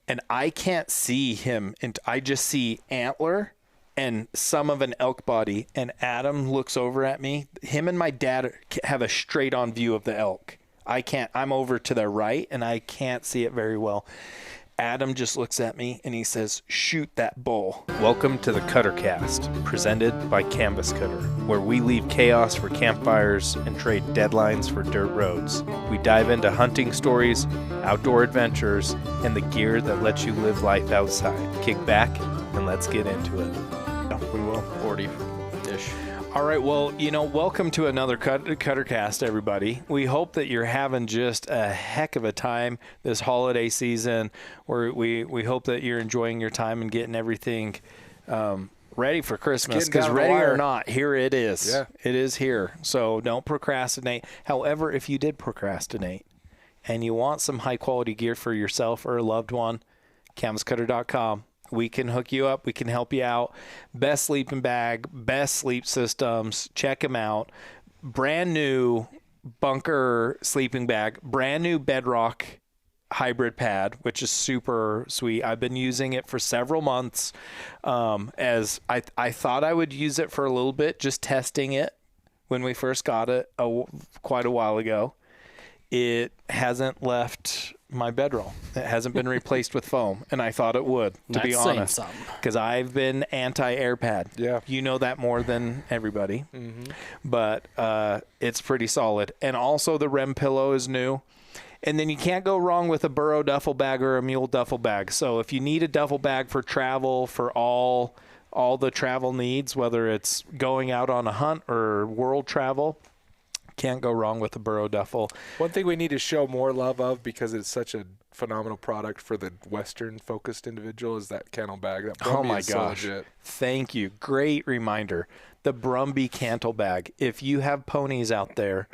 and I can't see him, and I just see antler and some of an elk body. And Adam looks over at me. Him and my dad have a straight on view of the elk. I can't. I'm over to the right, and I can't see it very well. Adam just looks at me and he says, "Shoot that bull." Welcome to the Cuttercast, presented by Canvas Cutter, where we leave chaos for campfires and trade deadlines for dirt roads. We dive into hunting stories, outdoor adventures, and the gear that lets you live life outside. Kick back and let's get into it. Yeah, we will. 40-ish. All right, well, welcome to another Cuttercast, everybody. We hope that you're having just a heck of a time this holiday season. We hope that you're enjoying your time and getting everything ready for Christmas. Because ready or not, here it is. Yeah. It is here. So don't procrastinate. However, if you did procrastinate and you want some high-quality gear for yourself or a loved one, canvascutter.com. We can hook you up. We can help you out. Best sleeping bag, best sleep systems. Check them out. Brand new bunker sleeping bag, brand new Bedrock hybrid pad, which is super sweet. I've been using it for several months. As I thought I would use it for a little bit, just testing it when we first got it quite a while ago. It hasn't left my bedroll. It hasn't been replaced with foam, and I thought it would, to be honest, because I've been anti-air pad. Yeah. You know that more than everybody, Mm-hmm. but it's pretty solid. And also the REM pillow is new. And then you can't go wrong with a Burrow duffel bag or a Mule duffel bag. So if you need a duffel bag for travel, for all the travel needs, whether it's going out on a hunt or world travel, can't go wrong with the Burrow duffel. One thing we need to show more love of, because it's such a phenomenal product for the Western-focused individual, is that kennel bag. That Oh my is so gosh. legit. Thank you. Great reminder. The Brumby cantle bag. If you have ponies out there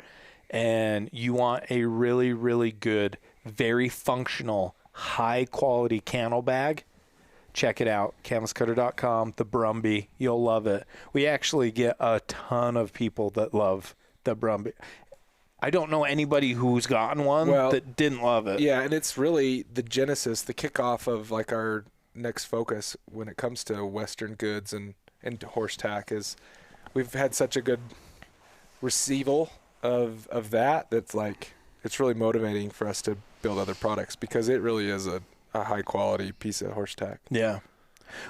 and you want a really, really good, very functional, high-quality cantle bag, check it out. canvascutter.com, the Brumby. You'll love it. We actually get a ton of people that love the Brumby. I don't know anybody who's gotten one that didn't love it. Yeah, and it's really the genesis, the kickoff of like our next focus when it comes to Western goods and horse tack is we've had such a good receival of that that's like it's really motivating for us to build other products because it really is a high quality piece of horse tack. Yeah.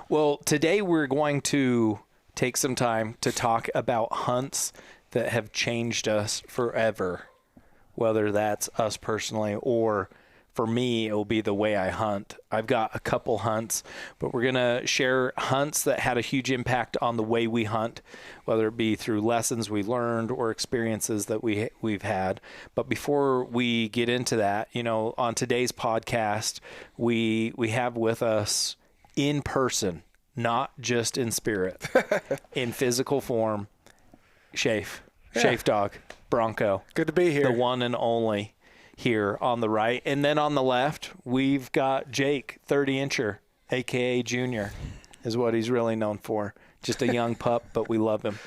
Well, today we're going to take some time to talk about hunts that have changed us forever, whether that's us personally or for me, it will be the way I hunt. I've got a couple hunts, but we're going to share hunts that had a huge impact on the way we hunt, whether it be through lessons we learned or experiences that we've had. But before we get into that, on today's podcast, we have with us in person, not just in spirit, in physical form, Schafer. Yeah. Schafer dog, Bronco. Good to be here. The one and only here on the right. And then on the left, we've got Jake, 30-incher, a.k.a. Junior, is what he's really known for. Just a young pup, but we love him.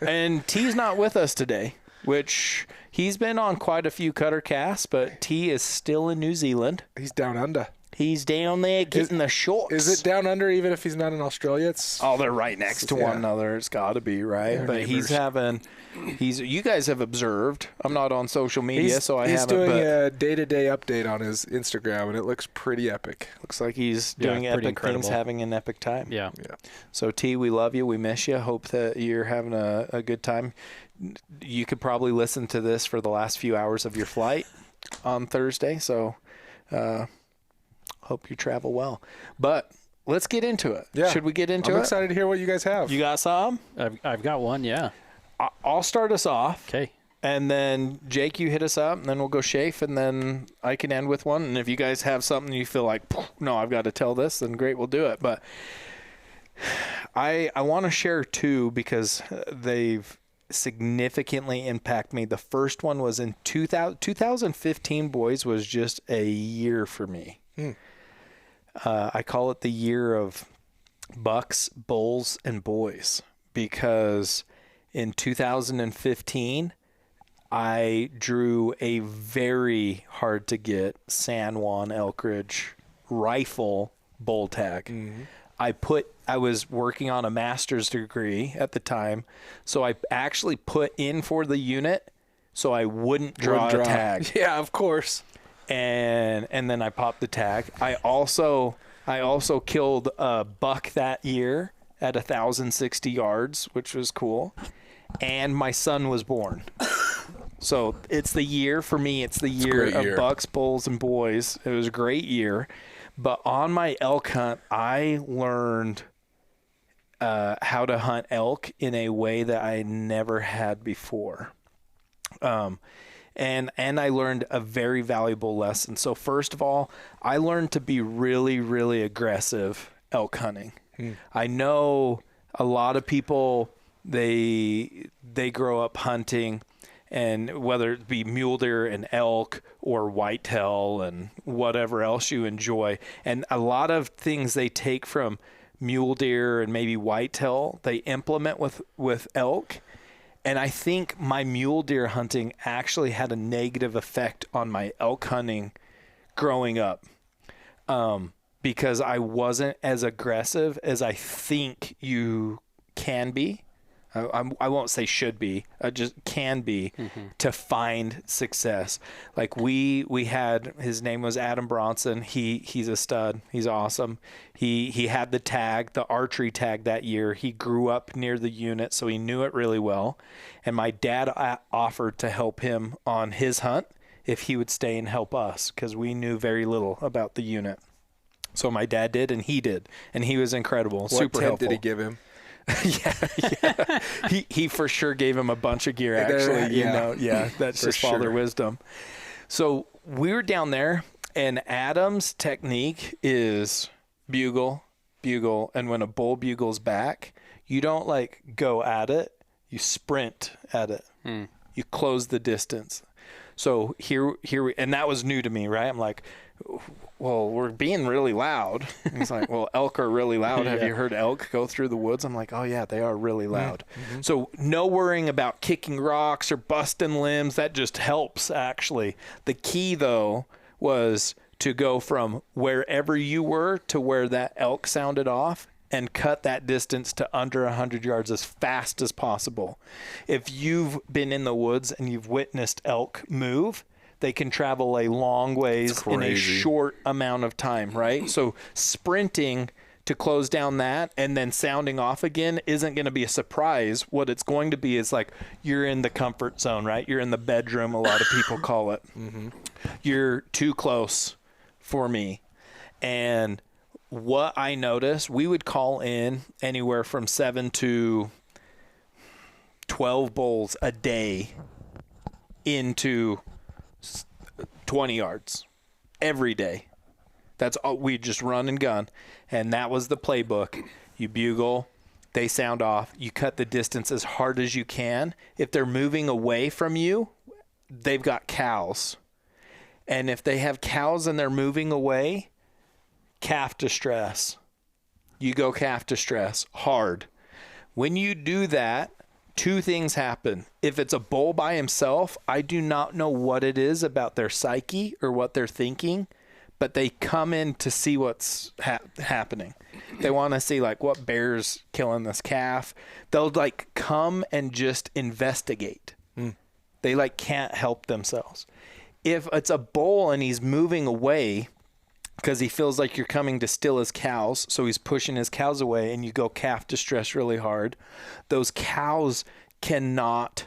And T's not with us today, which he's been on quite a few cutter casts, but T is still in New Zealand. He's down under. He's down there getting the shorts. Is it down under even if he's not in Australia? They're right next to one another. It's got to be, right? They're but neighbors. You guys have observed. I'm not on social media, so I haven't. He's doing a day-to-day update on his Instagram, and it looks pretty epic. Looks like he's doing epic things, having an epic time. Yeah. So, T, we love you. We miss you. Hope that you're having a good time. You could probably listen to this for the last few hours of your flight on Thursday, so hope you travel well. But let's get into it. Yeah. Should we get into it? I'm excited to hear what you guys have. You got some? I've got one, yeah. I'll start us off. Okay. And then, Jake, you hit us up, and then we'll go Schafer, and then I can end with one. And if you guys have something you feel like, no, I've got to tell this, then great, we'll do it. But I want to share two because they've significantly impacted me. The first one was in 2015, boys, was just a year for me. I call it the year of bucks, bulls, and boys because in 2015, I drew a very hard to get San Juan Elk Ridge rifle bull tag. I was working on a master's degree at the time, so I actually put in for the unit so I wouldn't draw a tag. Yeah, of course. And then I popped the tag. I also killed a buck that year at 1,060 yards, which was cool. And my son was born. So it's the year for me. It's the year of bucks, bulls, and boys. It was a great year. But on my elk hunt, I learned how to hunt elk in a way that I never had before. And I learned a very valuable lesson. So first of all, I learned to be really, really aggressive elk hunting. I know a lot of people, they grow up hunting, and whether it be mule deer and elk or whitetail and whatever else you enjoy. And a lot of things they take from mule deer and maybe whitetail, they implement with elk. And I think my mule deer hunting actually had a negative effect on my elk hunting growing up, because I wasn't as aggressive as I think you can be. I won't say should be, just can be, to find success. Like we had, his name was Adam Bronson. He's a stud. He's awesome. He had the tag, the archery tag that year. He grew up near the unit, so he knew it really well. And my dad offered to help him on his hunt if he would stay and help us, because we knew very little about the unit. So my dad did, and he did, and he was incredible. What super tent helpful. did he give him? Yeah. He for sure gave him a bunch of gear, actually. That's just father wisdom. So we were down there, and Adam's technique is bugle, and when a bull bugles back, you don't like go at it, you sprint at it. You close the distance. So here and that was new to me, right? I'm like, well, we're being really loud. And he's like, well, elk are really loud. Have you heard elk go through the woods? I'm like, oh yeah, they are really loud. So no worrying about kicking rocks or busting limbs. That just helps, actually. The key though was to go from wherever you were to where that elk sounded off and cut that distance to under 100 yards as fast as possible. If you've been in the woods and you've witnessed elk move, they can travel a long ways in a short amount of time, right? So sprinting to close down that and then sounding off again isn't going to be a surprise. What it's going to be is like you're in the comfort zone, right? You're in the bedroom, a lot of people call it. You're too close for me. And what I noticed, we would call in anywhere from 7 to 12 bulls a day into 20 yards every day. That's all. We just run and gun. And that was the playbook. You bugle, they sound off, you cut the distance as hard as you can. If they're moving away from you, they've got cows. And if they have cows and they're moving away, calf distress. You go calf distress hard. When you do that, two things happen. If it's a bull by himself, I do not know what it is about their psyche or what they're thinking, but they come in to see what's happening. They want to see like what bear's killing this calf. They'll like come and just investigate. They like can't help themselves. If it's a bull and he's moving away because he feels like you're coming to steal his cows, so he's pushing his cows away, and you go calf distress really hard, those cows cannot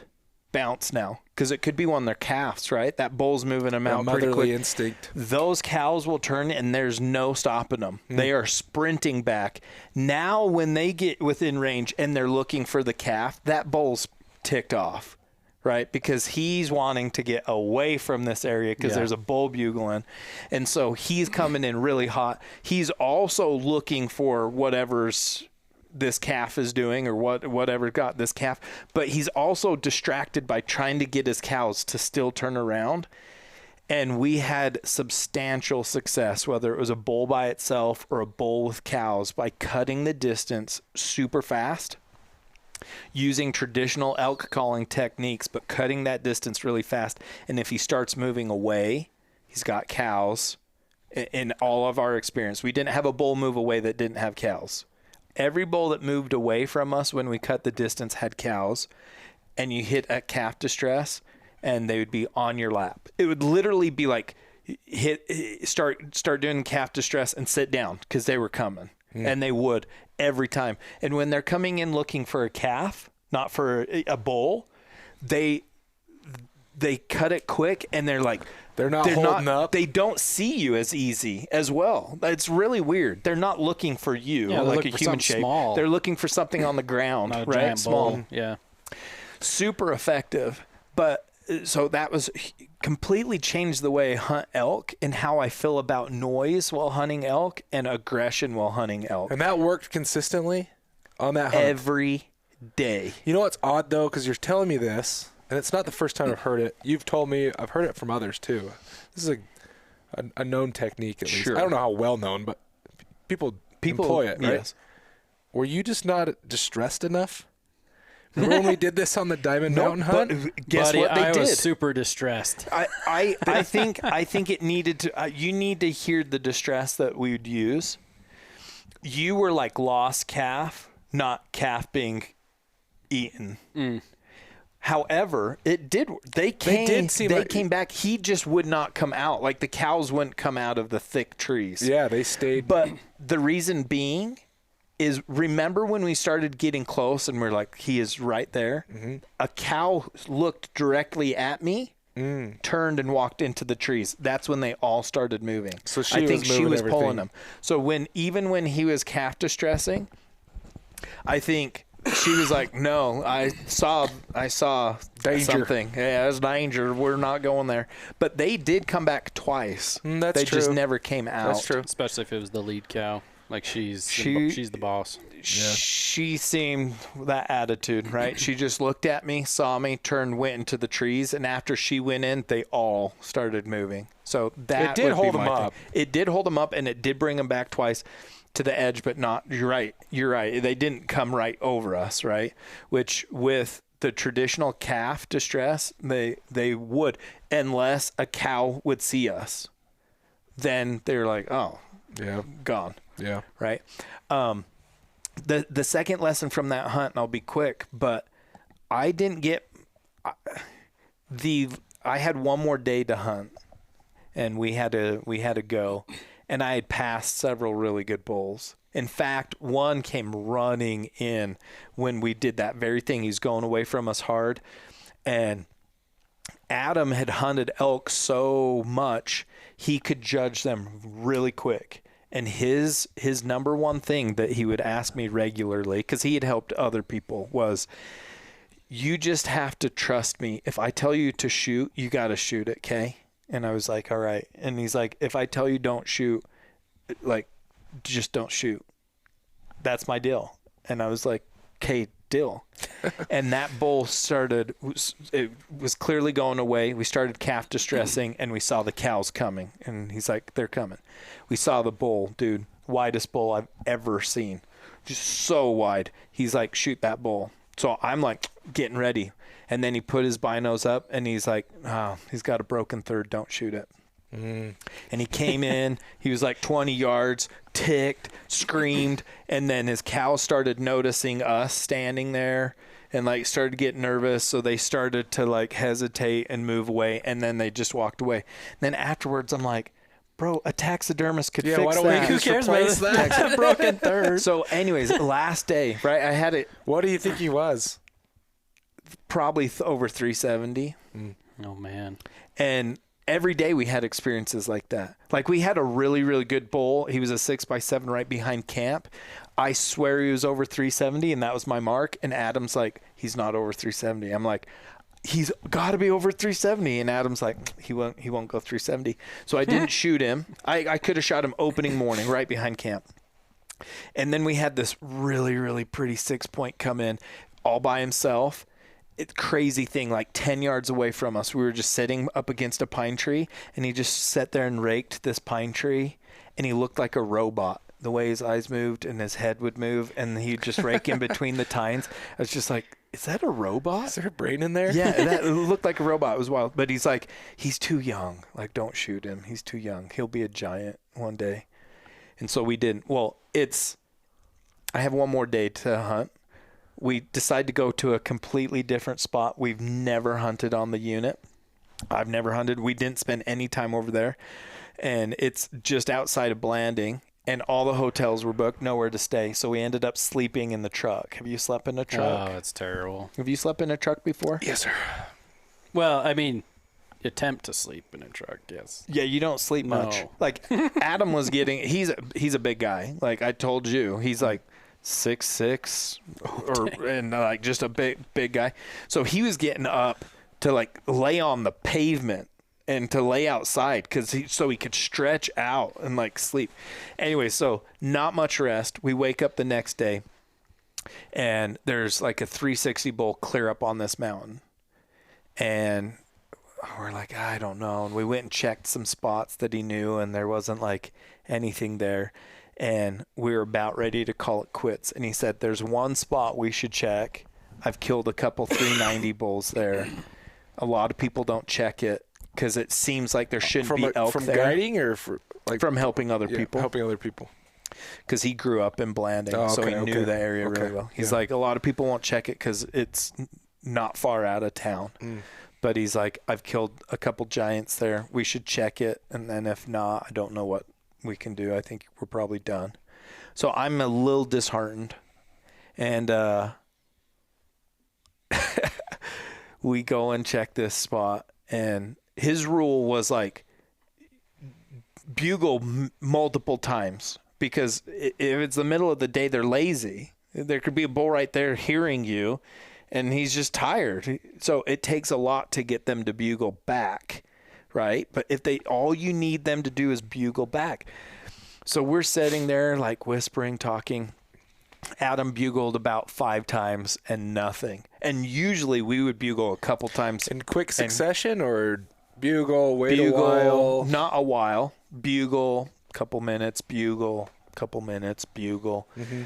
bounce now because it could be one of their calves, right? That bull's moving them out pretty quick. Motherly instinct. Those cows will turn, and there's no stopping them. They are sprinting back. Now when they get within range and they're looking for the calf, that bull's ticked off, right? Because he's wanting to get away from this area because there's a bull bugling. And so he's coming in really hot. He's also looking for whatever's this calf is doing or whatever got this calf. But he's also distracted by trying to get his cows to still turn around. And we had substantial success, whether it was a bull by itself or a bull with cows, by cutting the distance super fast, using traditional elk calling techniques, but cutting that distance really fast. And if he starts moving away, he's got cows, in all of our experience. We didn't have a bull move away that didn't have cows. Every bull that moved away from us when we cut the distance had cows, and you hit a calf distress and they would be on your lap. It would literally be like start doing calf distress and sit down because they were coming. And they would every time. And when they're coming in looking for a calf, not for a bull, they cut it quick, and they're like, they're not holding up. They don't see you as easy as well. It's really weird. They're not looking for you like a human shape. Small. They're looking for something on the ground, Not a right? giant Small. bull. Yeah. Super effective. But so that was completely changed the way I hunt elk and how I feel about noise while hunting elk and aggression while hunting elk. And that worked consistently on that hunt? Every day. You know what's odd, though, because you're telling me this, and it's not the first time I've heard it. You've told me, I've heard it from others, too. This is a known technique, at least. Sure. I don't know how well known, but people employ it, right? Yes. Were Were you just not distressed enough? Remember when we did this on the Diamond Mountain hunt? But guess Buddy, what they I did? was super distressed. I think it needed to. You need to hear the distress that we would use. You were like lost calf, not calf being eaten. However, it did. They came back. He just would not come out. Like the cows wouldn't come out of the thick trees. Yeah, they stayed. But the reason being is, remember when we started getting close and we're like, he is right there? Mm-hmm. A cow looked directly at me, turned and walked into the trees. That's when they all started moving. So I think she was everything. pulling them. So even when he was calf distressing, I think she was like, no, I saw Danger. something. Yeah, there's danger. We're not going there. But they did come back twice. That's they true. just never came out. That's true. Especially if it was the lead cow. Like she's the boss. She seemed that attitude, right? She just looked at me, saw me, turned, went into the trees, and after she went in, they all started moving. So that It did hold them up. It did hold them up, and it did bring them back twice to the edge, but not. You're right. They didn't come right over us, right? Which with the traditional calf distress, they would, unless a cow would see us. Then they're like, oh, Yeah. gone. Yeah. Right. The second lesson from that hunt, and I'll be quick, but I didn't get I had one more day to hunt, and we had to go, and I had passed several really good bulls. In fact, one came running in when we did that very thing. He's going away from us hard, and Adam had hunted elk so much he could judge them really quick. And his number one thing that he would ask me regularly, because he had helped other people, was, you just have to trust me. If I tell you to shoot, you got to shoot it, okay? And I was like, all right. And he's like, if I tell you don't shoot, like, just don't shoot. That's my deal. And I was like, okay, deal. And that bull it was clearly going away. We started calf distressing, and we saw the cows coming. And he's like, they're coming. We saw the bull, dude, widest bull I've ever seen. Just so wide. He's like, shoot that bull. So I'm like getting ready. And then he put his binos up, and he's like, oh, he's got a broken third. Don't shoot it. And he came in, he was like 20 yards, ticked, screamed, and then his cows started noticing us standing there and like started getting nervous, so they started to like hesitate and move away, and then they just walked away. And then afterwards I'm like, bro, a taxidermist could fix why don't we that. who cares replace that? Broken third. So anyways, last day, right, I had it What do you think he was? probably over 370. Oh man. And every day we had experiences like that. Like we had a really, really good bull. He was a 6x7 right behind camp. I swear he was over 370, and that was my mark. And Adam's like, he's not over 370. I'm like, he's got to be over 370. And Adam's like, he won't go 370. So I didn't shoot him. I could have shot him opening morning right behind camp. And then we had this really, really pretty 6-point come in all by himself. It's crazy thing, like 10 yards away from us. We were just sitting up against a pine tree, and he just sat there and raked this pine tree, and he looked like a robot. the way his eyes moved and his head would move, and he'd just rake in between the tines. I was just like, is that a robot? Is there a brain in there? Yeah, it looked like a robot. It was wild. But he's like, he's too young. Like, don't shoot him. He's too young. He'll be a giant one day. And so we didn't. Well, I have one more day to hunt. We decide to go to a completely different spot. We've never hunted on the unit. I've never hunted. We didn't spend any time over there. And it's just outside of Blanding. And all the hotels were booked, nowhere to stay. So we ended up sleeping in the truck. Have you slept in a truck? Oh, that's terrible. Have you slept in a truck before? Yes, sir. Well, I mean, attempt to sleep in a truck, yes. Yeah, you don't sleep much. No. Like Adam was getting, he's a big guy. Like I told you, he's like 6'6", and like just a big guy. So he was getting up to like lay on the pavement and to lay outside so he could stretch out and like sleep. Anyway, so not much rest. We wake up the next day and there's like a 360 bull clear up on this mountain. And we're like, I don't know. And we went and checked some spots that he knew, and there wasn't like anything there. And we were about ready to call it quits. And he said, there's one spot we should check. I've killed a couple 390 bulls there. A lot of people don't check it because it seems like there shouldn't be elk from there. From guiding or from helping other people? Helping other people. Because he grew up in Blanding, so he knew the area really well. He's like, a lot of people won't check it because it's not far out of town. But he's like, I've killed a couple giants there. We should check it. And then if not, I don't know what we can do. I think we're probably done. So I'm a little disheartened. And we go and check this spot. And his rule was like, bugle multiple times. Because if it's the middle of the day, they're lazy. There could be a bull right there hearing you. And he's just tired. So it takes a lot to get them to bugle back, right? But if all you need them to do is bugle back. So we're sitting there like whispering, talking. Adam bugled about 5 times and nothing. And usually we would bugle a couple times. In quick succession or bugle, wait a while? Not a while. Bugle, couple minutes, bugle, couple minutes, bugle. Mm-hmm.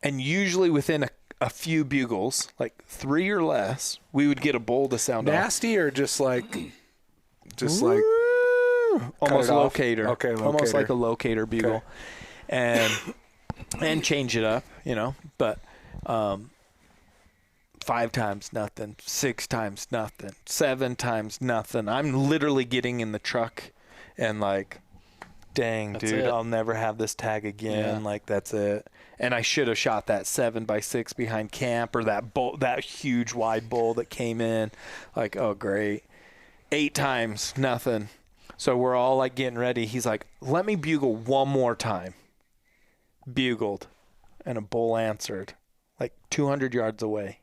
And usually within a few bugles, like 3 or less, we would get a bull to sound nasty off. Or just like almost locator. Okay, locator. Almost like a locator bugle. Okay. And change it up, but 5 times nothing, 6 times nothing, 7 times nothing. I'm literally getting in the truck and like, dang, that's dude, I'll never have this tag again. Yeah. Like, that's it. And I should have shot that 7x6 behind camp, or that huge wide bull that came in. Like, oh, great. 8 times, nothing. So we're all like getting ready. He's like, let me bugle one more time. Bugled. And a bull answered like 200 yards away.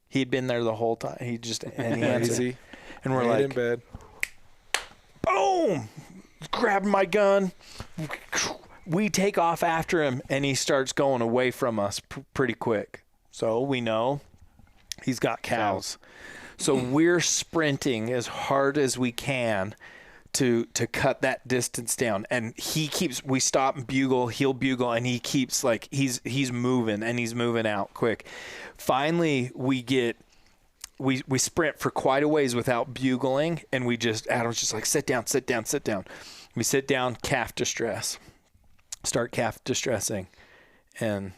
He'd been there the whole time. He answered. Easy. And we're like, in bed. Boom! Grab my gun. We take off after him, and he starts going away from us pretty quick. So we know he's got cows. So we're sprinting as hard as we can to cut that distance down. And we stop and bugle, he'll bugle, and he keeps like, he's moving, and he's moving out quick. Finally, we sprint for quite a ways without bugling, and Adam's just like, sit down. We sit down, calf distress. Start calf distressing, and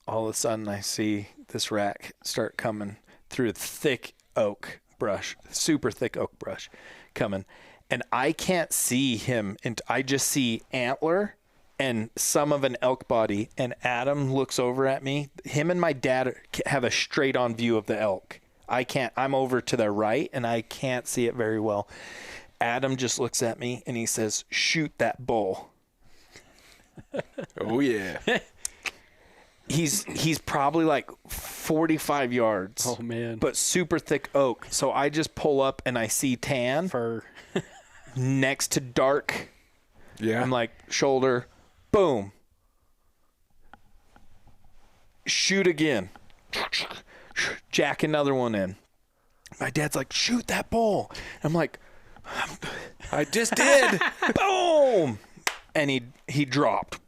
all of a sudden I see this rack start coming through thick oak brush, super thick oak brush coming, and I can't see him, and I just see antler and some of an elk body, and Adam looks over at me. Him and my dad have a straight on view of the elk. I'm over to the right, and I can't see it very well. Adam just looks at me, and he says, shoot that bull. Oh, yeah. He's probably like 45 yards. Oh, man. But super thick oak. So I just pull up, and I see tan. Fur. Next to dark. Yeah. I'm like, shoulder, boom. Shoot again. Jack another one in. My dad's like, shoot that bull. I'm like, I just did. Boom. And he dropped.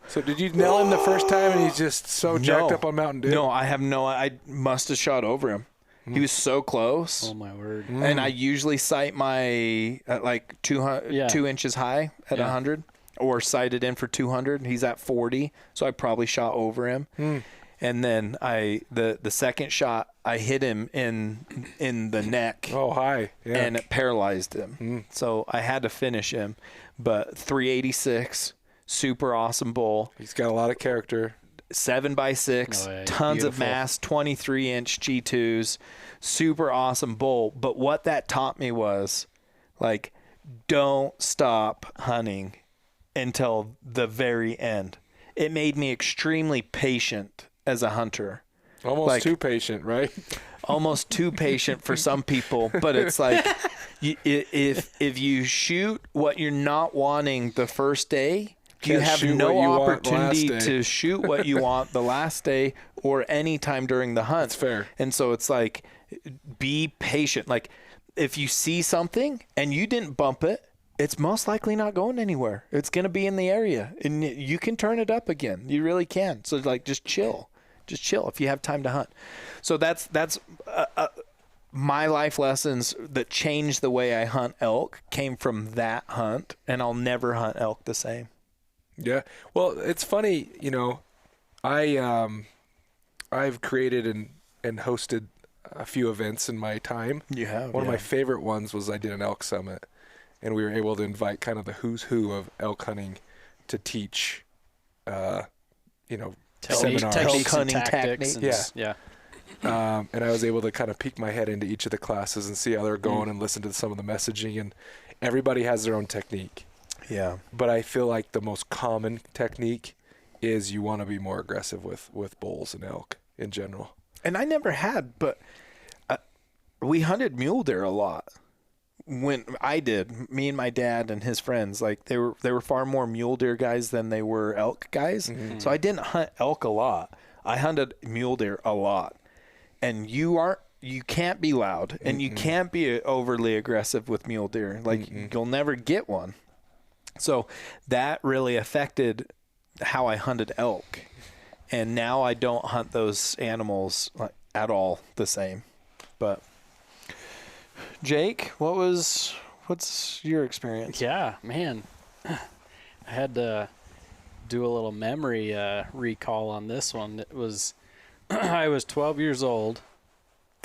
So did you nail him the first time and he's just so jacked No. up on Mountain Dew? No, I must have shot over him. He was so close. Oh my word. And I usually sight my at like 2 inches high at 100, or sight it in for 200. He's at 40, so I probably shot over him. And then the second shot, I hit him in the neck. Oh, hi. Yeah. And it paralyzed him. So I had to finish him. But 386, super awesome bull. He's got a lot of character. 7x6, Oh, yeah, tons of beautiful. mass, 23-inch G2s, super awesome bull. But what that taught me was, like, don't stop hunting until the very end. It made me extremely patient as a hunter. Almost Like- too patient, right? Almost too patient for some people, but it's like if you shoot what you're not wanting the first day, you Can't have shoot no what you want the last opportunity day. to shoot what you want the last day or any time during the hunt. That's fair. And so it's like, be patient. Like, if you see something and you didn't bump it, it's most likely not going anywhere. It's going to be in the area, and you can turn it up again. You really can. So, like, just chill. Just chill if you have time to hunt. So that's my life lessons that changed the way I hunt elk came from that hunt, and I'll never hunt elk the same. Yeah. Well, it's funny, you know, I've created and hosted a few events in my time. You have One of my favorite ones was I did an elk summit, and we were able to invite kind of the who's who of elk hunting to teach, you know, seminars. Techniques and Hunting tactics. techniques. Yeah. And I was able to kind of peek my head into each of the classes and see how they're going and listen to some of the messaging. And everybody has their own technique. Yeah. But I feel like the most common technique is you want to be more aggressive with bulls and elk in general. And I never had, but we hunted mule deer a lot. When I did, me and my dad and his friends, like they were far more mule deer guys than they were elk guys. So I didn't hunt elk a lot. I hunted mule deer a lot. And you can't be loud, and you can't be overly aggressive with mule deer. Like you'll never get one. So that really affected how I hunted elk. And now I don't hunt those animals at all the same. But Jake, what's your experience? Yeah, man. I had to do a little memory recall on this one. It was I was 12 years old,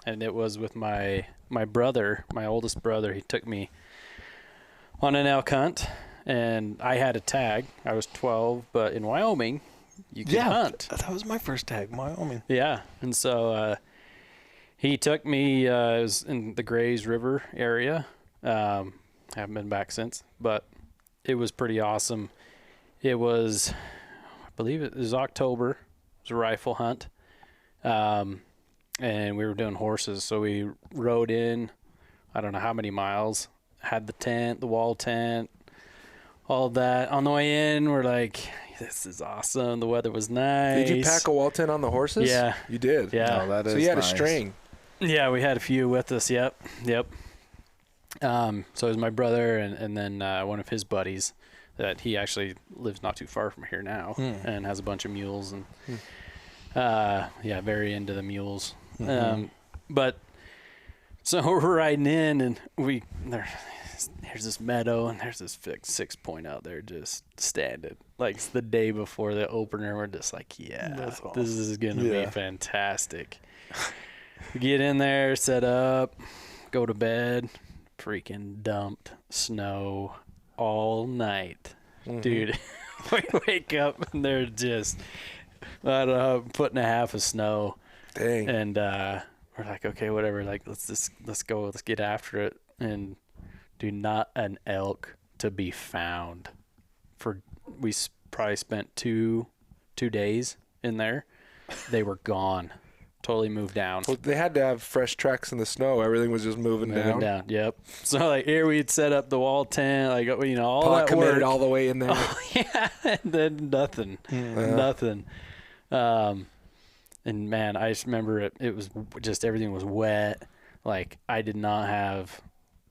and it was with my brother, my oldest brother. He took me on an elk hunt, and I had a tag. I was 12, but in Wyoming, you can hunt. That was my first tag, Wyoming. Yeah, and so he took me. It was in the Grays River area. Haven't been back since, but it was pretty awesome. It was, I believe it was October. It was a rifle hunt, and we were doing horses. So we rode in, I don't know how many miles. Had the tent, the wall tent, all that. On the way in, we're like, this is awesome. The weather was nice. Did you pack a wall tent on the horses? Yeah. You did? Yeah. Oh, that So is you had nice. a string. Yeah, we had a few with us. Yep. So it was my brother and then one of his buddies that he actually lives not too far from here now and has a bunch of mules and very into the mules. But so we're riding in and here's this meadow and there's this 6-point out there just standing. Like it's the day before the opener. We're just like, That's awesome. this is going to be fantastic. We get in there, set up, go to bed, freaking dumped snow all night. Dude, we wake up and there's just, I don't know, a foot and a half of snow. Dang. And we're like, okay, whatever. Like, let's go. Let's get after it. And not an elk to be found. We probably spent two days in there. They were gone. Totally moved down. Well, they had to have fresh tracks in the snow. Everything was just moving down. Yep. So like here we'd set up the wall tent, like all Pot that committed work. all the way in there. Yeah, and then nothing. And man, I just remember it was just everything was wet. Like I did not have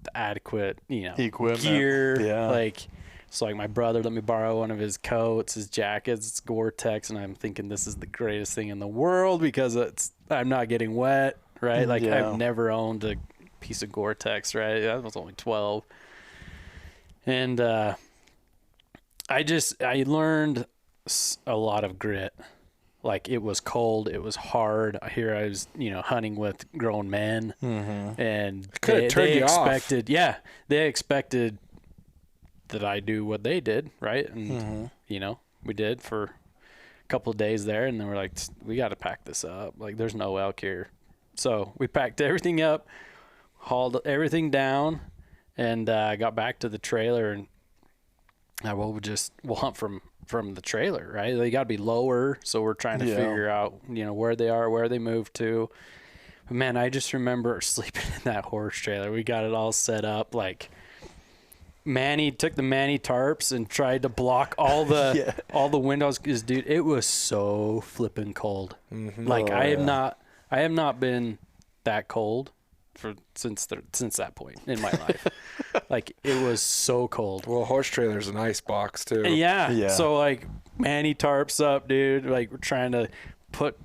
the adequate, Equipment. gear. Yeah. Like So like my brother let me borrow one of his coats, his jackets, it's Gore-Tex, and I'm thinking this is the greatest thing in the world because I'm not getting wet, right? Like Yeah. I've never owned a piece of Gore-Tex, right? I was only 12. And I learned a lot of grit. Like it was cold, it was hard. Here I was, hunting with grown men, and they expected, they expected that I do what they did, right? And we did for a couple of days there, and then we're like, we got to pack this up. Like there's no elk here, so we packed everything up, hauled everything down, and got back to the trailer, and we'll hunt from the trailer, right? They got to be lower, so we're trying to figure out, where they are, where they moved to. But man, I just remember sleeping in that horse trailer. We got it all set up. Like Manny took the Manny tarps and tried to block all the all the windows. Because dude, it was so flipping cold. Like I have not been that cold since that point in my life. Like it was so cold. Well, horse trailer's an ice box too. Yeah. So like Manny tarps up, dude. Like we're trying to put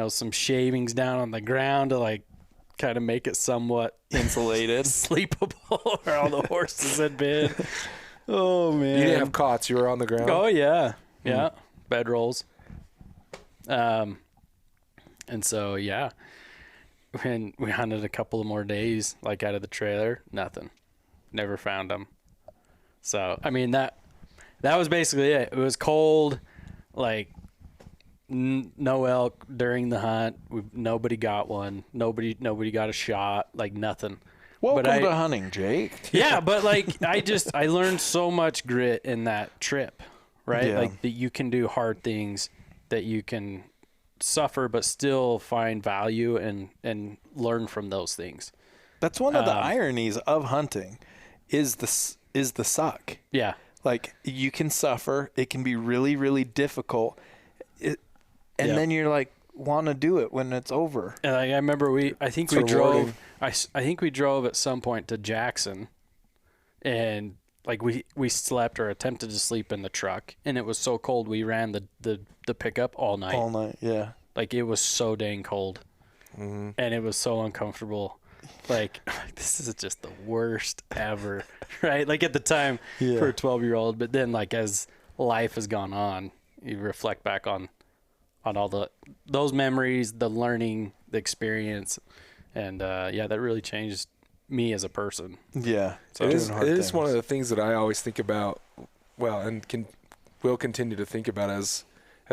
some shavings down on the ground to like kind of make it somewhat insulated, sleepable where all the horses had been. Oh man. You didn't have cots. You were on the ground. Oh yeah. Yeah. Bed rolls. And so when we hunted a couple of more days, like out of the trailer, nothing. Never found them. So, I mean, that was basically it. It was cold, like no elk during the hunt. Nobody got one. Nobody got a shot, like nothing. Welcome to hunting, Jake. Yeah, but like I learned so much grit in that trip, right? Yeah. Like that you can do hard things, that you can suffer but still find value and learn from those things. That's one of the ironies of hunting is the suck. Yeah. Like you can suffer, it can be really, really difficult. Then you're like want to do it when it's over. And I remember I think we drove at some point to Jackson, and like we slept or attempted to sleep in the truck, and it was so cold we ran the pickup all night. All night, yeah. Like it was so dang cold. Mm-hmm. And it was so uncomfortable. Like this is just the worst ever, right? Like at the time for a 12-year-old, but then like as life has gone on, you reflect back on all those memories, the learning, the experience, and that really changed me as a person. Yeah. So it is one of the things that I always think about, and will continue to think about as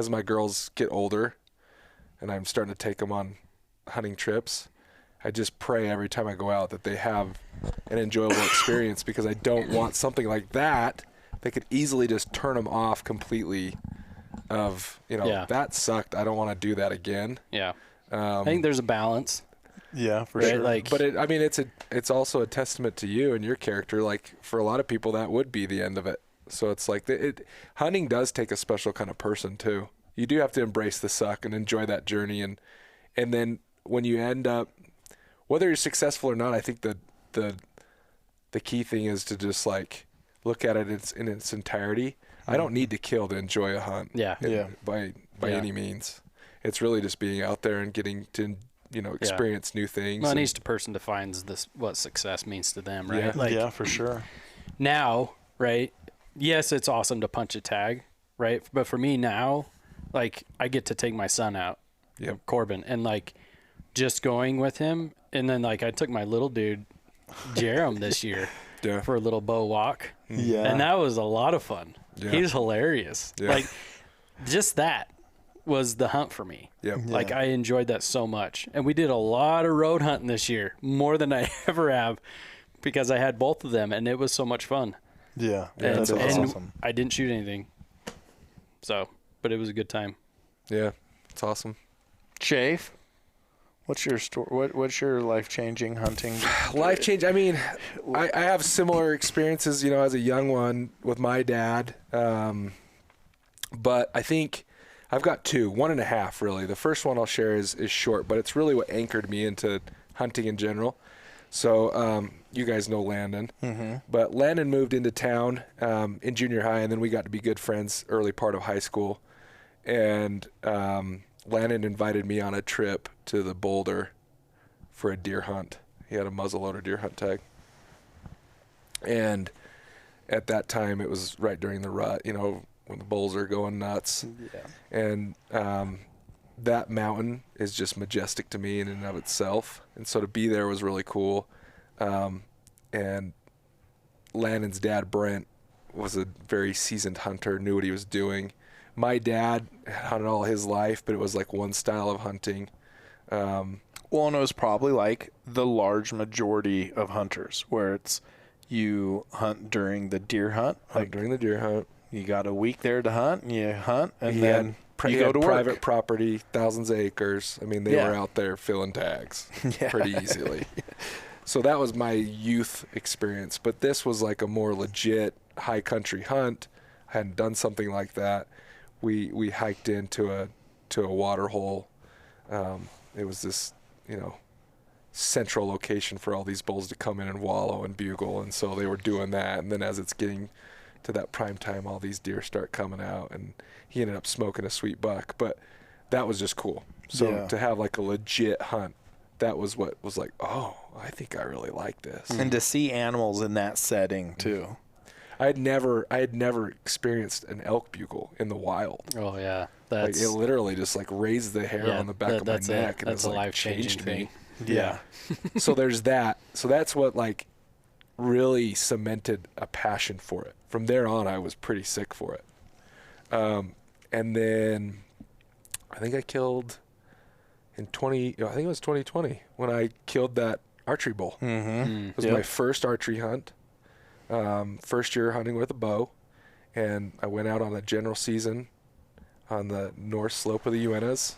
my girls get older and I'm starting to take them on hunting trips. I just pray every time I go out that they have an enjoyable experience, because I don't want something like that could easily just turn them off completely of, that sucked. I don't want to do that again. Yeah. I think there's a balance. Yeah, for right? sure. Like, but it's also a testament to you and your character. Like for a lot of people, that would be the end of it. So it's like hunting does take a special kind of person too. You do have to embrace the suck and enjoy that journey. And then when you end up, whether you're successful or not, I think the key thing is to just like look at it in its entirety. I don't need to kill to enjoy a hunt. By any means. It's really just being out there and getting to experience new things. Well, each person defines what success means to them, right? Yeah, for sure. Now, right? Yes, it's awesome to punch a tag, right? But for me now, like I get to take my son out, Corbin, and like just going with him, and then like I took my little dude, Jerem, this year for a little bow walk. Yeah, and that was a lot of fun. Yeah. He's hilarious. Yeah. Like just that was the hunt for me. Yep. Yeah. Like I enjoyed that so much. And we did a lot of road hunting this year, more than I ever have, because I had both of them and it was so much fun. Yeah. And, that's awesome. I didn't shoot anything. So, but it was a good time. Yeah. It's awesome. Chafe, what's your story? What's your life-changing hunting? Life change. I mean, I have similar experiences, as a young one with my dad. But I think I've got 1.5 really. The first one I'll share is short, but it's really what anchored me into hunting in general. So you guys know Landon. Mm-hmm. But Landon moved into town in junior high, and then we got to be good friends early part of high school. And Landon invited me on a trip to the Boulder for a deer hunt. He had a muzzleloader deer hunt tag. And at that time, it was right during the rut, when the bulls are going nuts. Yeah. And that mountain is just majestic to me in and of itself. And so to be there was really cool. And Landon's dad, Brent, was a very seasoned hunter, knew what he was doing. My dad had hunted all his life, but it was like one style of hunting. Well, and it was probably like the large majority of hunters, where it's you hunt during the deer hunt. Like During the deer hunt. you got a week there to hunt, and you hunt, and He then had, you he go had to private work. property, thousands of acres. I mean, they Yeah. were out there filling tags Yeah. pretty easily. So that was my youth experience. But this was like a more legit high country hunt. I hadn't done something like that. We hiked into a water hole. It was this, central location for all these bulls to come in and wallow and bugle. And so they were doing that. And then as it's getting to that prime time, all these deer start coming out, and he ended up smoking a sweet buck. But that was just cool. So Yeah. to have like a legit hunt, that was what was like, oh, I think I really like this. And to see animals in that setting too. I had never experienced an elk bugle in the wild. Oh yeah, Like that's it literally just like raised the hair on the back of my neck, and that's it's a like life-changing changed thing. me. Yeah. So there's that. So that's what like really cemented a passion for it. From there on, I was pretty sick for it. And then I think I killed in I think it was 2020 when I killed that archery bull. Mm-hmm. It was my first archery hunt. First year hunting with a bow, and I went out on a general season on the north slope of the Uintas,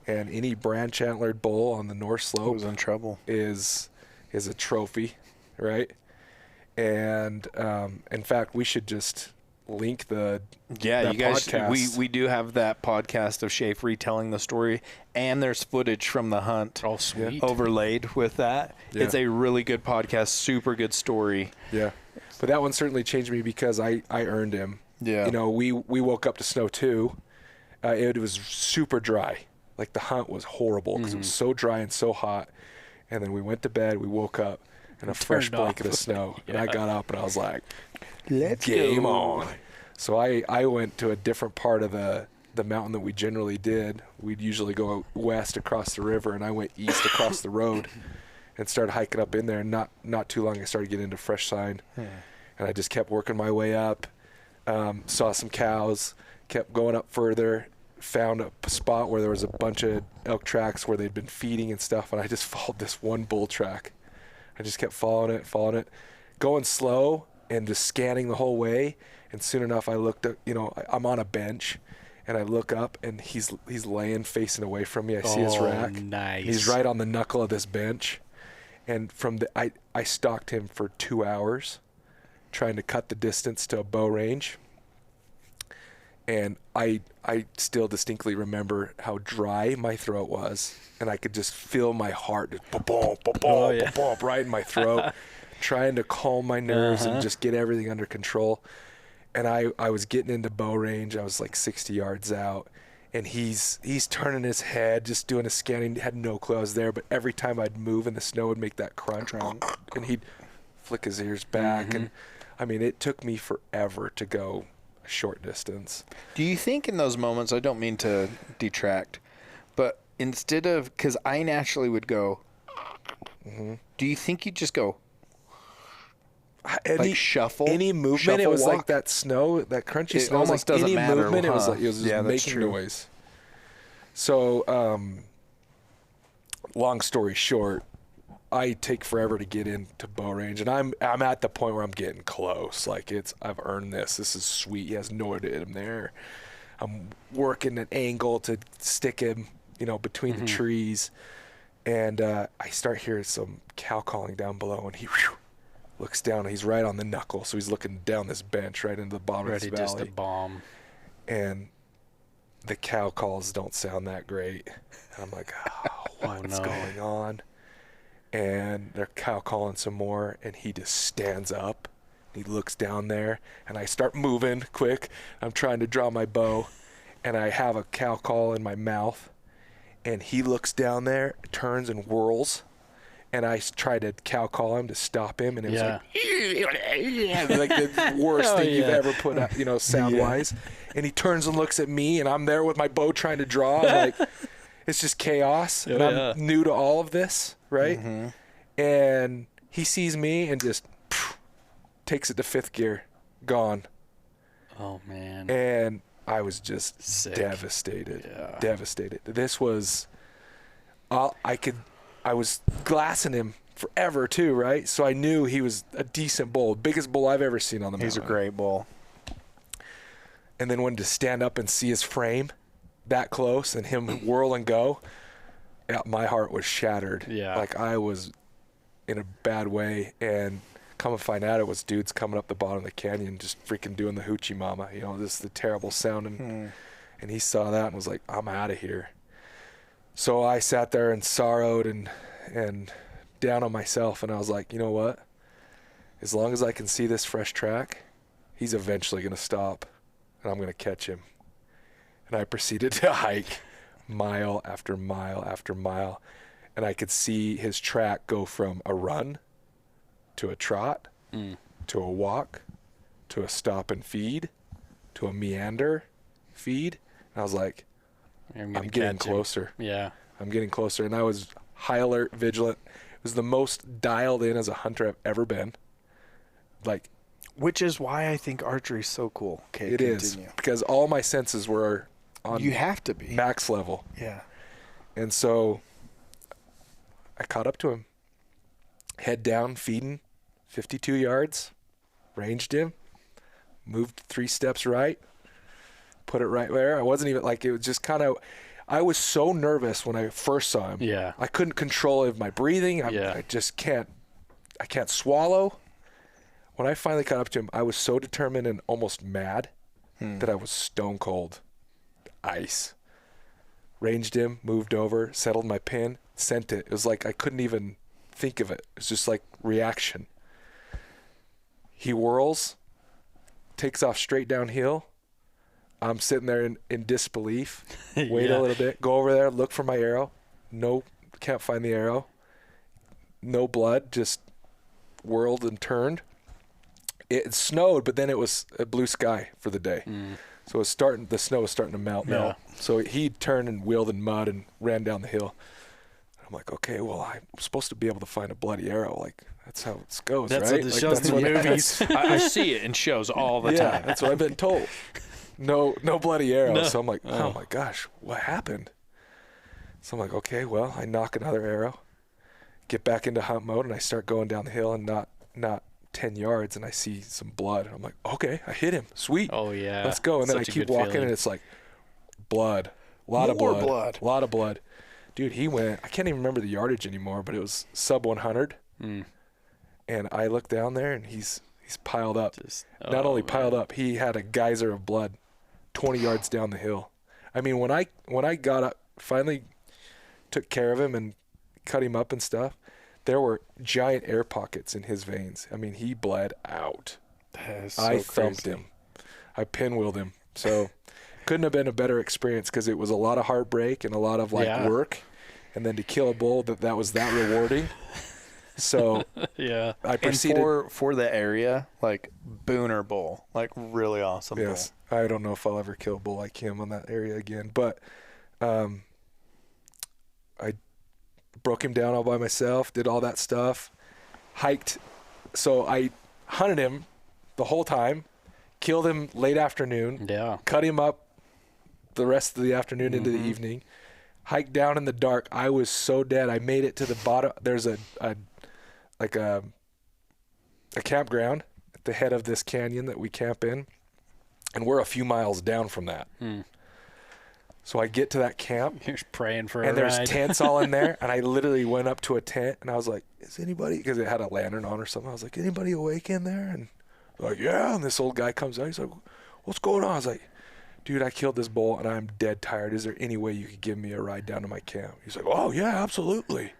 and any branch antlered bull on the north slope was in trouble. is a trophy, right? And in fact, we should just link the Yeah, that you guys. podcast. We do have that podcast of Schafer retelling the story, and there's footage from the hunt Oh sweet. overlaid with that. Yeah. It's a really good podcast, super good story. Yeah, but that one certainly changed me because I earned him. Yeah. We woke up to snow too. It was super dry. Like the hunt was horrible because it was so dry and so hot. And then we went to bed. We woke up in a fresh Turned off. blanket of snow. And I got up and I was like, Let's game go. on. So I went to a different part of the mountain that we generally did. We'd usually go west across the river, and I went east across the road and started hiking up in there. And not too long, I started getting into fresh sign. And I just kept working my way up. Saw some cows, kept going up further, found a spot where there was a bunch of elk tracks where they'd been feeding and stuff, and I just followed this one bull track. I just kept following it, going slow and just scanning the whole way. And soon enough, I looked up, I'm on a bench, and I look up, and he's laying facing away from me. I see his rack. Nice. He's right on the knuckle of this bench. And I stalked him for 2 hours, trying to cut the distance to a bow range. And I still distinctly remember how dry my throat was, and I could just feel my heart just ba-boom, right in my throat, trying to calm my nerves and just get everything under control. And I was getting into bow range. I was like 60 yards out, and he's turning his head, just doing a scanning. Had no clue I was there, but every time I'd move and the snow would make that crunch, and he'd flick his ears back. And I mean, it took me forever to go a short distance. Do you think in those moments, I don't mean to detract, but instead of, because I naturally would go, do you think you'd just go, like shuffle? Any movement, Shuffle it was walk? like that snow, that crunchy It snow. almost like doesn't any matter, movement, it was huh? like it was just Yeah, that's making true. noise. So, long story short, I take forever to get into bow range, and I'm at the point where I'm getting close. Like I've earned this. This is sweet. He has no idea I'm there. I'm working an angle to stick him, between the trees, and I start hearing some cow calling down below, and he looks down, and he's right on the knuckle, so he's looking down this bench right into the bottom Ready of this just valley. to bomb. And the cow calls don't sound that great. And I'm like, what's no. going on? and they're cow calling some more, and he just stands up. He looks down there, and I start moving quick. I'm trying to draw my bow, and I have a cow call in my mouth, and he looks down there, turns and whirls, and I try to cow call him to stop him, and it was like the worst thing you've ever put out, sound-wise. And he turns and looks at me, and I'm there with my bow trying to draw. I'm like, it's just chaos, and I'm new to all of this, right? Mm-hmm. And he sees me and just takes it to fifth gear, gone. Oh, man. And I was just devastated. This was, I was glassing him forever too, right? So I knew he was a decent bull, biggest bull I've ever seen on the mountain. He's a great bull. And then when to stand up and see his frame that close and him whirl and go, my heart was shattered. Yeah. Like I was in a bad way, and come and find out it was dudes coming up the bottom of the canyon just freaking doing the hoochie mama, this is the terrible sound, and he saw that and was like, I'm out of here. So I sat there and sorrowed and down on myself, and I was like, you know what, as long as I can see this fresh track, he's eventually going to stop and I'm going to catch him. And I proceeded to hike mile after mile after mile, and I could see his track go from a run to a trot, to a walk, to a stop and feed, to a meander feed. And I was like, I'm getting closer. Yeah. I'm getting closer. And I was high alert, vigilant. It was the most dialed in as a hunter I've ever been. Which is why I think archery is so cool. Okay, it is. Because all my senses were on you have to be max level. Yeah. And so I caught up to him. Head down, feeding. 52 yards, ranged him, moved 3 steps right, put it right there. I wasn't even it was just kind of, I was so nervous when I first saw him. Yeah. I couldn't control my breathing. I just can't swallow. When I finally caught up to him, I was so determined and almost mad that I was stone cold. Ice. Ranged him, moved over, settled my pin, sent it. It was like I couldn't even think of it. It was just like reaction. He whirls, takes off straight downhill. I'm sitting there in disbelief. Wait a little bit. Go over there, look for my arrow. No, can't find the arrow. No blood, just whirled and turned. It snowed, but then it was a blue sky for the day. So the snow was starting to melt. So he turned and wheeled in mud and ran down the hill. I'm like, okay, well, I'm supposed to be able to find a bloody arrow. That's how it goes, that's right? What the shows in the movies. I see it in shows all the time. That's what I've been told. No bloody arrow. No. So I'm like, oh my gosh, what happened? So I'm like, okay, well, I knock another arrow, get back into hunt mode, and I start going down the hill and not 10 yards, and I see some blood. And I'm like, okay, I hit him. Sweet. Oh, yeah. Let's go. And then I keep walking, and it's like blood. A lot of blood. Dude, he went, I can't even remember the yardage anymore, but it was sub 100. And I look down there, and he's piled up. Not only piled up, he had a geyser of blood 20 yards down the hill. I mean, when I got up, finally took care of him and cut him up and stuff, there were giant air pockets in his veins. I mean, he bled out. I thumped him. I pinwheeled him. So couldn't have been a better experience, because it was a lot of heartbreak and a lot of work. And then to kill a bull that was that rewarding. So I proceeded. And for the area, Booner bull, really awesome bull. I don't know if I'll ever kill a bull like him on that area again. But I broke him down all by myself, did all that stuff, hiked. So I hunted him the whole time, killed him late afternoon, cut him up the rest of the afternoon into the evening, hiked down in the dark. I was so dead. I made it to the bottom. There's a campground at the head of this canyon that we camp in, and we're a few miles down from that. So I get to that camp. You're praying for a ride. And there's tents all in there, and I literally went up to a tent, and I was like, is anybody, because it had a lantern on or something, I was like, anybody awake in there? And they're like, yeah. And this old guy comes out. He's like, what's going on? I was like, dude, I killed this bull, and I'm dead tired. Is there any way you could give me a ride down to my camp? He's like, oh, yeah, absolutely.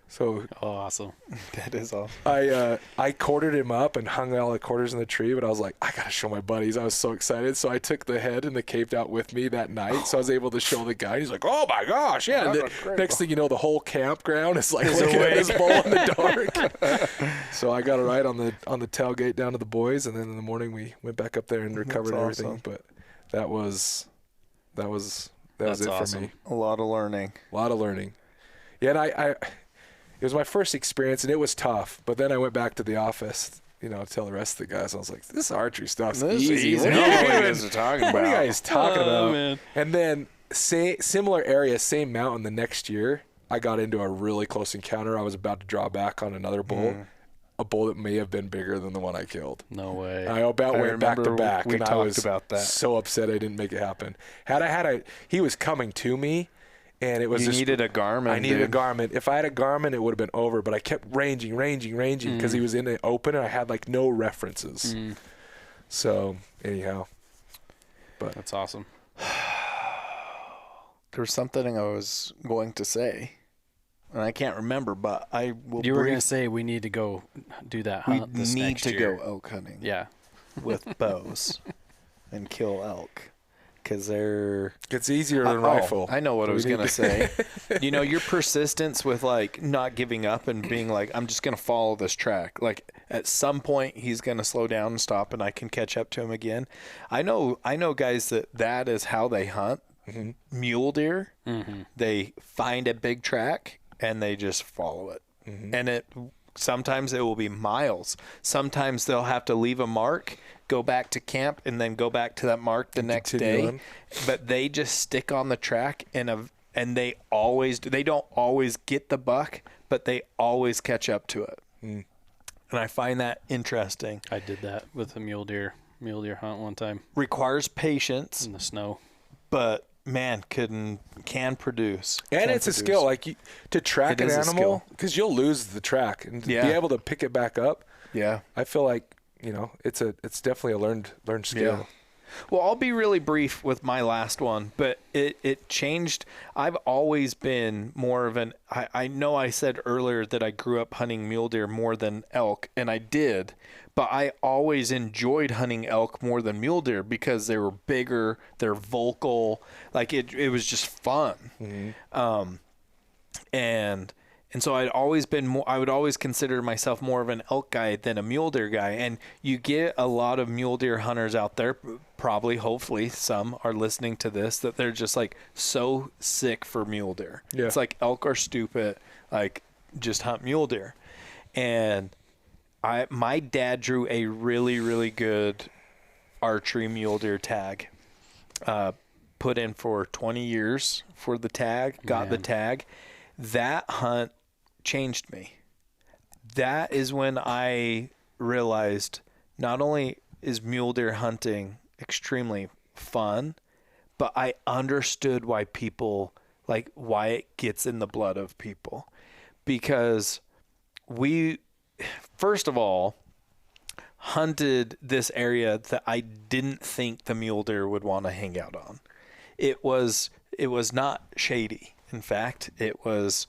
So Oh, awesome. That is awesome. I quartered him up and hung all the quarters in the tree, but I was like, I gotta show my buddies. I was so excited. So I took the head and the caved out with me that night. So I was able to show the guy. He's like, oh my gosh, yeah. Next thing you know, the whole campground is like looking at this bull in the dark. So I got a ride on the tailgate down to the boys, and then in the morning we went back up there and recovered everything. But that was it awesome. for me. A lot of learning. Yeah, and it was my first experience, and it was tough. But then I went back to the office, to tell the rest of the guys. I was like, this archery stuff's easy. What are you guys talking about? What are you guys talking about? Man. And then similar area, same mountain the next year, I got into a really close encounter. I was about to draw back on another bull, a bull that may have been bigger than the one I killed. No way. I went back to back, and I was about that. so upset I didn't make it happen. He was coming to me. And it was you needed a Garmin. I needed a Garmin. If I had a Garmin, it would have been over. But I kept ranging because he was in the open, and I had like no references. So anyhow, but That's awesome. There was something I was going to say, and I can't remember. But I will. You were going to say we need to go do that We hunt this need next to year. go elk hunting. Yeah. With bows and kill elk. Because it's easier than rifle. I know what I was going to say. Your persistence with like not giving up and being like, I'm just going to follow this track. Like at some point he's going to slow down and stop and I can catch up to him again. I know guys that is how they hunt mule deer. They find a big track and they just follow it. And sometimes it will be miles. Sometimes they'll have to leave a mark, go back to camp, and then go back to that mark the next day. But they just stick on the track, and they don't always get the buck, but they always catch up to it. And I find that interesting. I did that with a mule deer hunt one time. Requires patience in the snow, but man, can produce. And it's a skill, like to track an animal, because you'll lose the track and to be able to pick it back up. Yeah, I feel like it's definitely a learned skill. Yeah. Well, I'll be really brief with my last one, but it changed. I've always been more of I know I said earlier that I grew up hunting mule deer more than elk, and I did, but I always enjoyed hunting elk more than mule deer because they were bigger, they're vocal, like it was just fun. And so I would always consider myself more of an elk guy than a mule deer guy. And you get a lot of mule deer hunters out there, probably, hopefully some are listening to this, that they're just like so sick for mule deer. Yeah. It's like elk are stupid, like just hunt mule deer. And my dad drew a really, really good archery mule deer tag, put in for 20 years for the tag, got the tag. That hunt changed me. That is when I realized not only is mule deer hunting extremely fun, but I understood why it gets in the blood of people. Because we, first of all, hunted this area that I didn't think the mule deer would want to hang out on. It was not shady. In fact, it was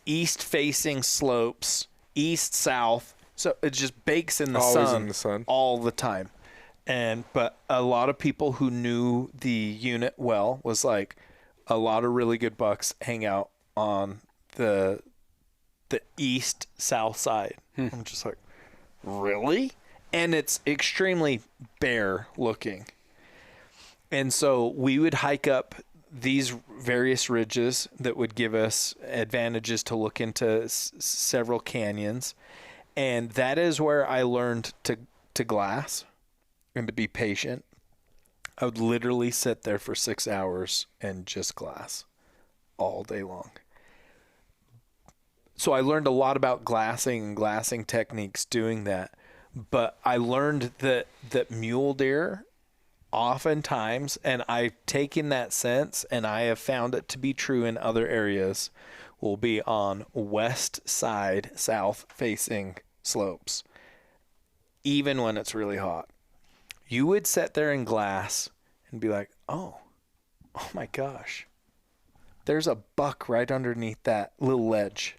east-facing slopes, east-south, so it just bakes in the sun all the time. But a lot of people who knew the unit well was like a lot of really good bucks hang out on the east-south side. I'm just like, really? And it's extremely bare looking. And so we would hike up these various ridges that would give us advantages to look into several canyons. And that is where I learned to glass and to be patient. I would literally sit there for 6 hours and just glass all day long. So I learned a lot about glassing and glassing techniques doing that. But I learned that mule deer oftentimes, and I've taken that sense and I have found it to be true in other areas, will be on west side, south facing slopes, even when it's really hot. You would sit there in glass and be like, oh my gosh, there's a buck right underneath that little ledge.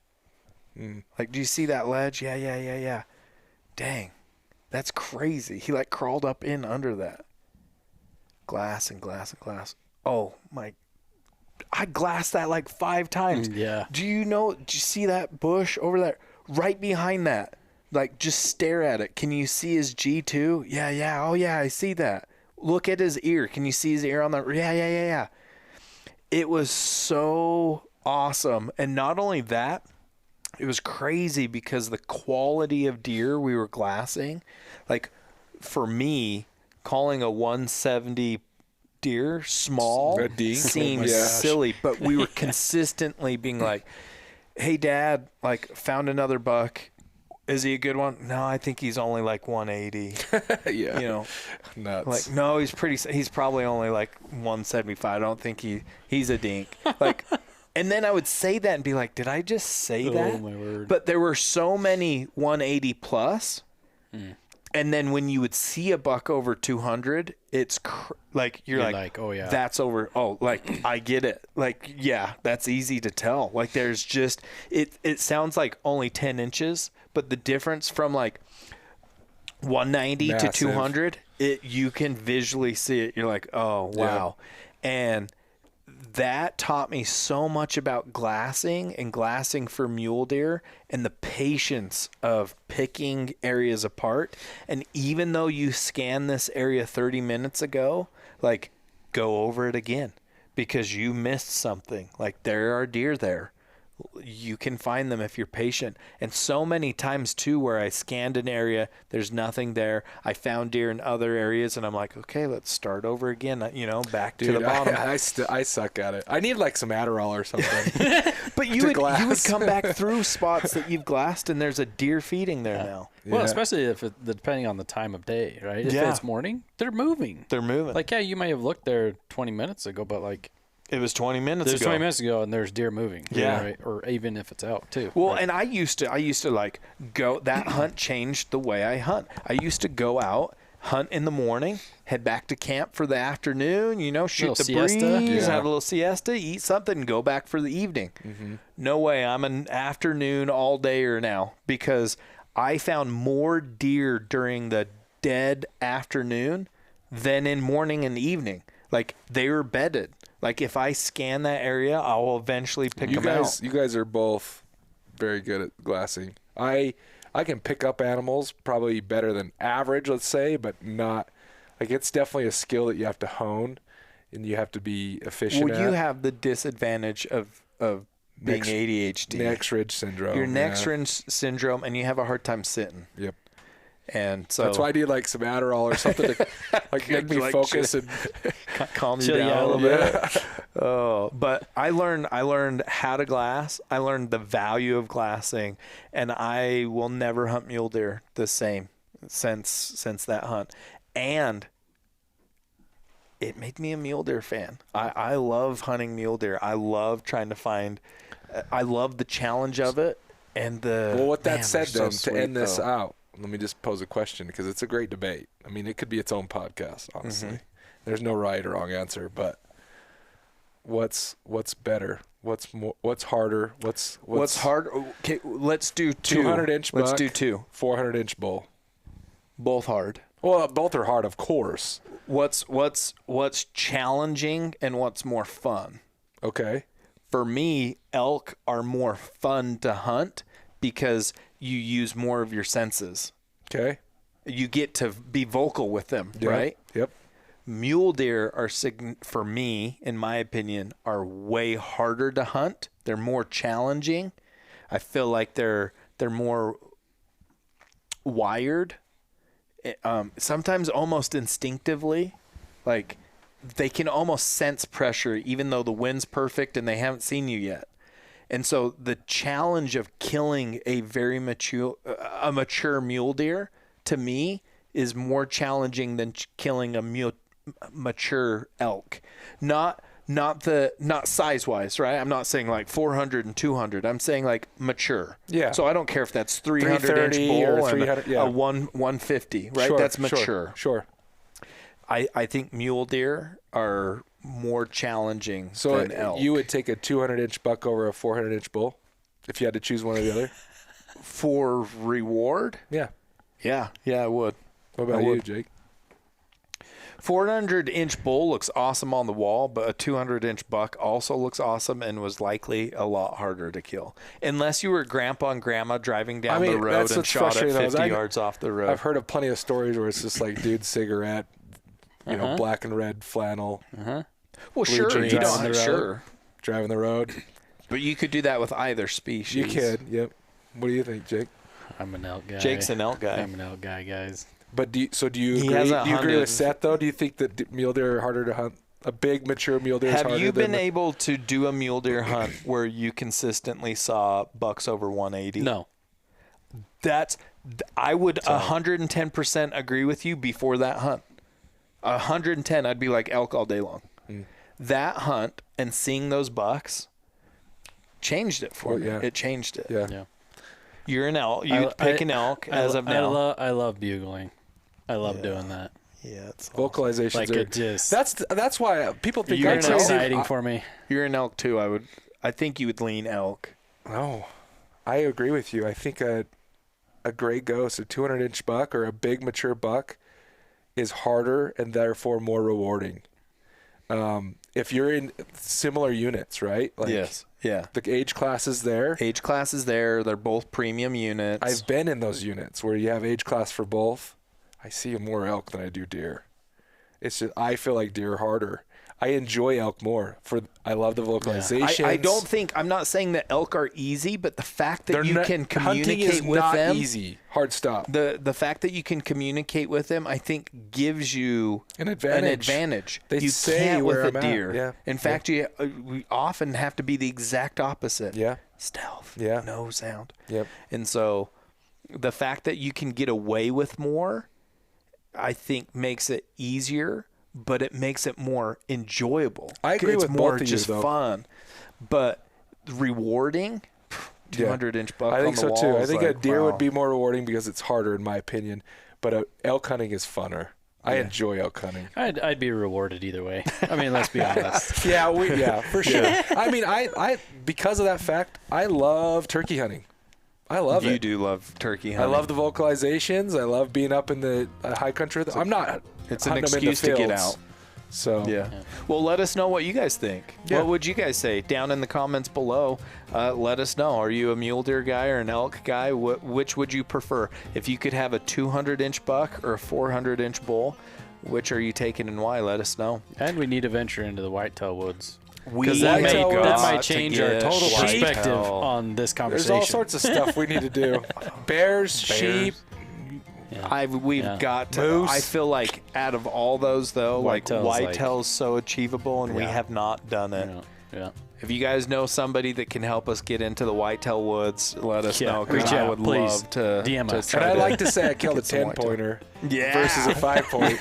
Like, do you see that ledge? Yeah. Dang. That's crazy. He like crawled up in under that. Glass and glass and glass. Oh my. I glassed that like 5 times. Yeah. Do you see that bush over there? Right behind that. Like, just stare at it. Can you see his G2? Yeah. Oh yeah, I see that. Look at his ear. Can you see his ear on the? Yeah. It was so awesome. And not only that, it was crazy because the quality of deer we were glassing, like for me, calling a 170 deer small seems silly, but we were consistently being like, hey Dad, like found another buck. Is he a good one? No, I think he's only like 180. Yeah. You know, nuts. like, no, he's probably only like 175. I don't think he's a dink. Like, and then I would say that and be like, did I just say that? Oh, my word. But there were so many 180 plus. And then when you would see a buck over 200, it's like, you're like, oh, yeah. that's over. Oh, like, I get it. Like, yeah, that's easy to tell. Like, there's just, it sounds like only 10 inches, but the difference from like 190 Massive. to 200, you can visually see it. You're like, oh, wow. Yeah. And that taught me so much about glassing and glassing for mule deer and the patience of picking areas apart. And even though you scanned this area 30 minutes ago, like, go over it again because you missed something. Like, there are deer there. You can find them if you're patient. And so many times too where I scanned an area, there's nothing there. I found deer in other areas and I'm like, okay, let's start over again, back to the bottom. I suck at it. I need like some Adderall or something. But you would come back through spots that you've glassed and there's a deer feeding there now. Well, especially if depending on the time of day, right? If it's morning, they're moving. Like, yeah, you may have looked there 20 minutes ago, but like, it was 20 minutes ago. 20 minutes ago, and there's deer moving. Yeah. Right? Or even if it's elk, too. Well, right? and I used to like go, that hunt changed the way I hunt. I used to go out, hunt in the morning, head back to camp for the afternoon, shoot the breeze, have a little siesta, eat something, and go back for the evening. Mm-hmm. No way. I'm an afternoon all dayer now because I found more deer during the dead afternoon than in morning and evening. Like, they were bedded. Like, if I scan that area, I will eventually pick them out. You guys are both very good at glassing. I can pick up animals probably better than average, let's say, but not – like, it's definitely a skill that you have to hone and you have to be efficient Well, you have the disadvantage of being ADHD. Neck ridge syndrome. Your neck ridge syndrome, and you have a hard time sitting. Yep. And so that's why I need like some Adderall or something to like make me focus and calm you down a little bit. Oh, but I learned how to glass. I learned the value of glassing, and I will never hunt mule deer the same since that hunt. And it made me a mule deer fan. I love hunting mule deer. I love trying to find. I love the challenge of it and the. Well, with that said, then to end this out. Let me just pose a question because it's a great debate. I mean, it could be its own podcast, honestly. Mm-hmm. There's no right or wrong answer, but what's better? What's harder? What's harder? Okay, let's do 200-inch buck. Let's do 2. 400-inch bull. Both hard. Well, both are hard, of course. What's challenging and what's more fun? Okay. For me, elk are more fun to hunt because you use more of your senses. Okay. You get to be vocal with them, right? Yep. Mule deer are, for me, in my opinion, are way harder to hunt. They're more challenging. I feel like they're more wired. Sometimes almost instinctively, like they can almost sense pressure even though the wind's perfect and they haven't seen you yet. And so the challenge of killing a very mature mule deer, to me, is more challenging than killing a mature elk. Not size-wise, right? I'm not saying like 400 and 200. I'm saying like mature. Yeah. So I don't care if that's 300-inch bull or 300, a 150, right? Sure, that's mature. Sure. I think mule deer are more challenging So than elk. you would take a 200-inch buck over a 400-inch bull if you had to choose one or the other? For reward? Yeah. Yeah, I would. What about I you, would. Jake? 400-inch bull looks awesome on the wall, but a 200-inch buck also looks awesome and was likely a lot harder to kill. Unless you were grandpa and grandma driving down the road that's and what's shot at frustrating, 50 though, is yards off the road. I've heard of plenty of stories where it's just like dude's cigarette, you know, black and red flannel, Well, blue sure, jeans you on don't, the road. sure. driving the road. But you could do that with either species. You could, yep. What do you think, Jake? I'm an elk guy. Jake's an elk guy. I'm an elk guy, guys. But do you He agree? hasn't Do you agree hunted. with Seth though? Do you think that mule deer are harder to hunt? A big mature mule deer is Have harder you than been able to do a mule deer hunt where you consistently saw bucks over 180? No. I would 110% agree with you before that hunt. 110, I'd be like elk all day long. That hunt and seeing those bucks changed it for me. yeah. It changed it. Yeah. You're an elk. You pick an elk as of now. I love bugling. I love doing that. Yeah, it's Vocalizations Like are it just that's why people think You're I'm an it's elk. crazy. exciting for me. You're an elk too. I think you would lean elk. No, I agree with you. I think a gray ghost, a 200-inch buck or a big mature buck is harder and therefore more rewarding. If you're in similar units, right? Like Yes. Yeah. the age class is there. Age class is there. They're both premium units. I've been in those units where you have age class for both. I see more elk than I do deer. It's just I feel like deer are harder. I enjoy elk more. I love the vocalizations. I don't think I'm not saying that elk are easy, but the fact that you can hunting is communicate with not them, easy. Hard stop. the fact that you can communicate with them, I think gives you An advantage. They you say can't where with a I'm at. deer. Yeah. In fact, we often have to be the exact opposite. Yeah. Stealth. Yeah. No sound. Yep. And so, the fact that you can get away with more, I think, makes it easier, but it makes it more enjoyable. I agree it's with more both of you, just though. fun, but rewarding. 200-inch buck. I think on the so too. wall I is think like, a deer wow. would be more rewarding because it's harder, in my opinion. But elk hunting is funner. I enjoy elk hunting. I'd be rewarded either way. I mean, let's be honest. Yeah, for sure. I mean, I because of that fact, I love turkey hunting. I love it. You do love turkey I hunting. love the vocalizations. I love being up in the high country. I'm not. It's an hunting them in the excuse to get fields. out. So Yeah. Well, let us know what you guys think. Yeah. What would you guys say? Down in the comments below, let us know. Are you a mule deer guy or an elk guy? Which would you prefer? If you could have a 200-inch buck or a 400-inch bull, which are you taking and why? Let us know. And we need to venture into the whitetail woods. We That might, Whitetail that woods might got to change our get total whitetail. perspective on this there's conversation. all sorts of stuff we need to do. Bears, sheep. We've Yeah. got to. Moose. I feel like out of all those though, Whitetail's whitetail's so achievable, and we Yeah. have not done it. Yeah. If you guys know somebody that can help us get into the whitetail woods, let us Yeah, know. 'Cause reach I out, would please. love to DM to us. try And I to like to say I killed a get some whitetail. 10-pointer Yeah. versus a 5-point.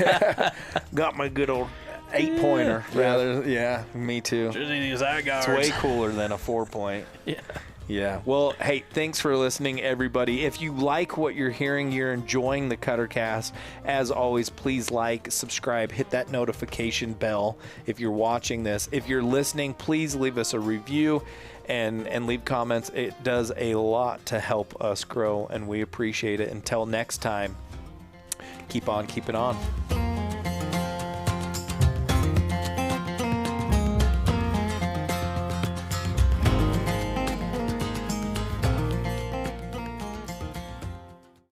Got my good old 8-pointer. Rather, yeah, me too. It's way cooler than a 4-point. Yeah. Yeah. Well, hey, thanks for listening, everybody. If you like what you're hearing, you're enjoying the Cuttercast, as always, please like, subscribe, hit that notification bell if you're watching this. If you're listening, please leave us a review and leave comments. It does a lot to help us grow, and we appreciate it. Until next time, keep on keeping on.